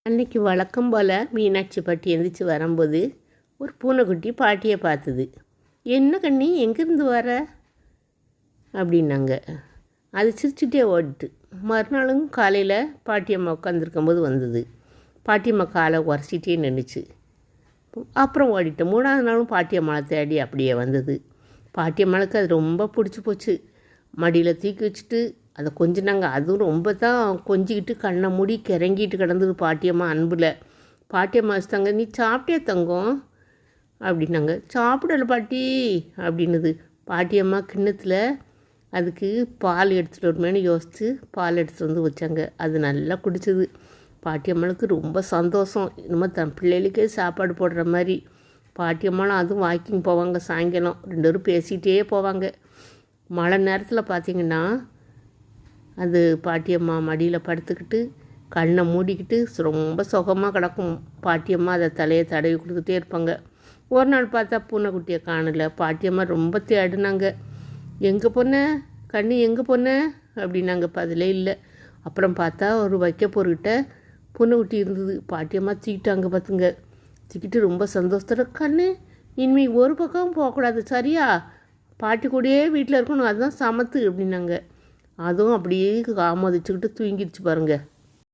அன்னைக்கு வழக்கம் போல் மீனாட்சி பாட்டி எழுந்திரிச்சு வரும்போது ஒரு பூனைக்குட்டி பாட்டியை பார்த்தது. என்ன கண்ணி, எங்கேருந்து வர அப்படின்னாங்க. அது சிரிச்சுட்டே ஓடிட்டு மறுநாளும் காலையில் பாட்டியம்மா உட்காந்துருக்கும்போது வந்தது. பாட்டியம்மா காலை உரசிட்டே நின்றுச்சு. அப்புறம் ஓடிட்டு 3ஆவது நாளும் பாட்டியம்மாவை தேடி அப்படியே வந்தது. பாட்டியம்மாளுக்கு அது ரொம்ப பிடிச்சி போச்சு. மடியில் தூக்கி வச்சுட்டு அதை கொஞ்சினாங்க. அதுவும் ரொம்ப தான் கொஞ்சிக்கிட்டு கண்ணை மூடி கிறங்கிட்டு கிடந்தது பாட்டியம்மா அன்பில். பாட்டியம்மா வச்சுட்டாங்க. நீ சாப்பிட்டே தங்கம் அப்படின்னாங்க. சாப்பிடல பாட்டி அப்படின்னுது. பாட்டியம்மா கிண்ணத்தில் அதுக்கு பால் எடுத்துகிட்டு வருமேனு யோசித்து பால் எடுத்துகிட்டு வந்து வச்சாங்க. அது நல்லா குடிச்சிது. பாட்டியம்மாளுக்கு ரொம்ப சந்தோஷம். இனிமேல் தன் பிள்ளைகளுக்கே சாப்பாடு போடுற மாதிரி. பாட்டியம்மாலும் அதுவும் வாக்கிங் போவாங்க. சாயங்காலம் 2 பேரும் பேசிகிட்டே போவாங்க. மழை நேரத்தில் பார்த்திங்கன்னா அது பாட்டியம்மா மடியில் படுத்துக்கிட்டு கண்ணை மூடிக்கிட்டு ரொம்ப சுகமாக கிடக்கும். பாட்டியம்மா அதை தலையை தடவி கொடுத்துட்டே இருப்பாங்க. ஒரு நாள் பார்த்தா பூனைக்குட்டியை காணலை. பாட்டியம்மா ரொம்ப தேடினாங்க. எங்கே போன கண்ணு, எங்கே போன அப்படின்னாங்க. பதிலே இல்லை. அப்புறம் பார்த்தா ஒரு வைக்கப்பொருக்கிட்ட பூனைக்குட்டி இருந்தது. பாட்டியம்மா தூக்கிட்டாங்க பார்த்துங்க. தூக்கிட்டு ரொம்ப சந்தோஷத்தோட, கண்ணு இனிமேல் ஒரு பக்கம் போகக்கூடாது சரியா, பாட்டி கூடயே வீட்டில் இருக்கணும், அதுதான் சமத்து அப்படின்னாங்க. அதுவும் அப்படியே ஆமோதிச்சுக்கிட்டு தூங்கிடுச்சு பாருங்கள்.